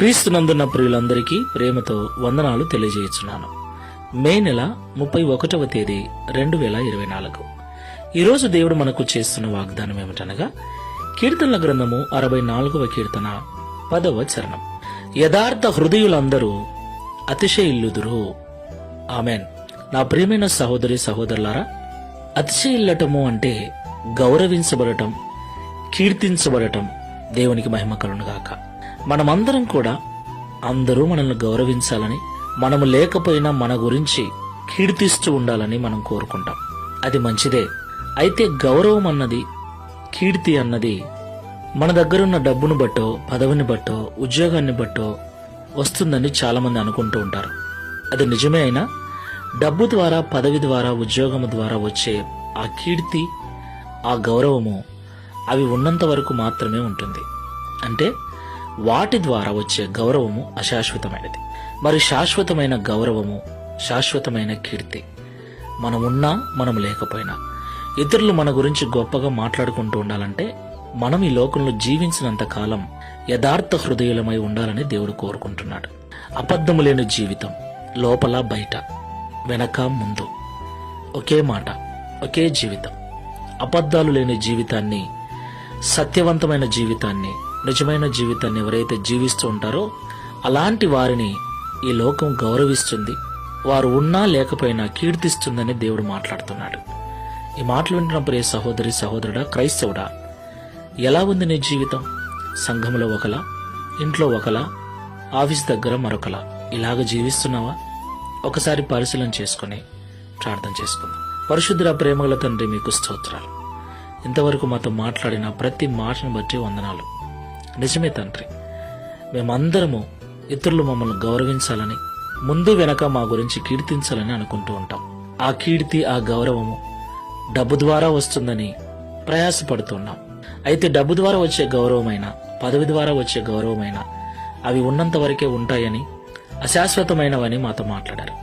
క్రీస్తునందున్న ప్రియులందరికీ ప్రేమతో వందనాలు తెలియజేస్తున్నాను. మే నెల 31వ తేదీ 2024. ఈరోజు దేవుడు మనకు చేస్తున్న వాగ్దానం ఏమిటనగా కీర్తనల గ్రంథము 64వ కీర్తన 10వ చరణం. యథార్థ హృదయులందరూ అతిశయిల్లుదురు. ఆమెన్. నా ప్రియమైన సహోదరి సహోదరులారా, అతిశయిల్లటము అంటే గౌరవించబడటం, కీర్తించబడటం. దేవునికి మహిమ కలుగునుగాక. మనమందరం కూడా అందరూ మనల్ని గౌరవించాలని, మనము లేకపోయినా మన గురించి కీర్తిస్తూ ఉండాలని మనం కోరుకుంటాం. అది మంచిదే. అయితే గౌరవం అన్నది, కీర్తి అన్నది మన దగ్గరున్న డబ్బును బట్టో, పదవిని బట్టో, ఉద్యోగాన్ని బట్టో వస్తుందని చాలా మంది అనుకుంటూ ఉంటారు. అది నిజమే. అయినా డబ్బు ద్వారా, పదవి ద్వారా, ఉద్యోగము ద్వారా వచ్చే ఆ కీర్తి, ఆ గౌరవము అవి ఉన్నంత వరకు మాత్రమే ఉంటుంది. అంటే వాటి ద్వారా వచ్చే గౌరవము అశాశ్వతమైనది. మరి శాశ్వతమైన గౌరవము, శాశ్వతమైన కీర్తి మనమున్నా మనం లేకపోయినా ఇతరులు మన గురించి గొప్పగా మాట్లాడుకుంటూ ఉండాలంటే మనం ఈ లోకంలో జీవించినంత కాలం యథార్థ హృదయులమై ఉండాలని దేవుడు కోరుకుంటున్నాడు. అబద్ధము లేని జీవితం, లోపల బయట, వెనక ముందు ఒకే మాట, ఒకే జీవితం. అబద్ధాలు లేని జీవితాన్ని, సత్యవంతమైన జీవితాన్ని, నిజమైన జీవితాన్ని ఎవరైతే జీవిస్తూ ఉంటారో అలాంటి వారిని ఈ లోకం గౌరవిస్తుంది. వారు ఉన్నా లేకపోయినా కీర్తిస్తుందని దేవుడు మాట్లాడుతున్నాడు. ఈ మాటలు వింటున్న ప్రియ సహోదరి సహోదరుడా, క్రైస్తవుడా, ఎలా ఉంది నీ జీవితం? సంఘంలో ఒకలా, ఇంట్లో ఒకలా, ఆఫీస్ దగ్గర మరొకలా ఇలాగ జీవిస్తున్నావా? ఒకసారి పరిశీలన చేసుకుని ప్రార్థన చేసుకుందాం. పరిశుద్ధుల ప్రేమగల తండ్రి, మీకు స్తోత్రాలు. ఇంతవరకు మాతో మాట్లాడిన ప్రతి మాటను బట్టి వందనాలు. నిజమే తండ్రి, మేమందరము ఇతరులు మమ్మల్ని గౌరవించాలని, ముందు వెనక మా గురించి కీర్తించాలని అనుకుంటూ ఉంటాం. ఆ కీర్తి, ఆ గౌరవము డబ్బు ద్వారా వస్తుందని ప్రయాసపడుతున్నాం. అయితే డబ్బు ద్వారా వచ్చే గౌరవమైన, పదవి ద్వారా వచ్చే గౌరవమైన అవి ఉన్నంత వరకే ఉంటాయని, అశాశ్వతమైనవని మాతో మాట్లాడారు.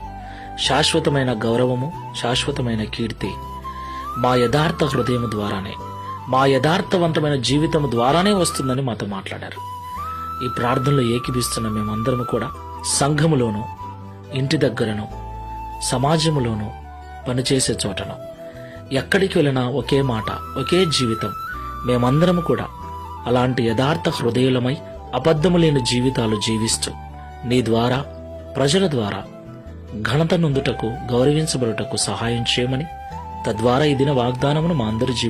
శాశ్వతమైన గౌరవము, శాశ్వతమైన కీర్తి మా యథార్థ హృదయం ద్వారానే, మా యథార్థవంతమైన జీవితం ద్వారానే వస్తుందని మాతో మాట్లాడారు. ఈ ప్రార్థనలో ఏకీభిస్తున్న మేమందరము కూడా సంఘములోను, ఇంటి దగ్గరను, సమాజములోను, పనిచేసే చోటను, ఎక్కడికి వెళ్ళినా ఒకే మాట, ఒకే జీవితం. మేమందరము కూడా అలాంటి యథార్థ హృదయులమై అబద్ధము లేని జీవితాలు జీవిస్తూ నీ ద్వారా, ప్రజల ద్వారా ఘనత నొందుటకు, గౌరవించబడుటకు సహాయం చేయమని, తద్వారా ఈ దిన వాగ్దానమును మా అందరి జీవితం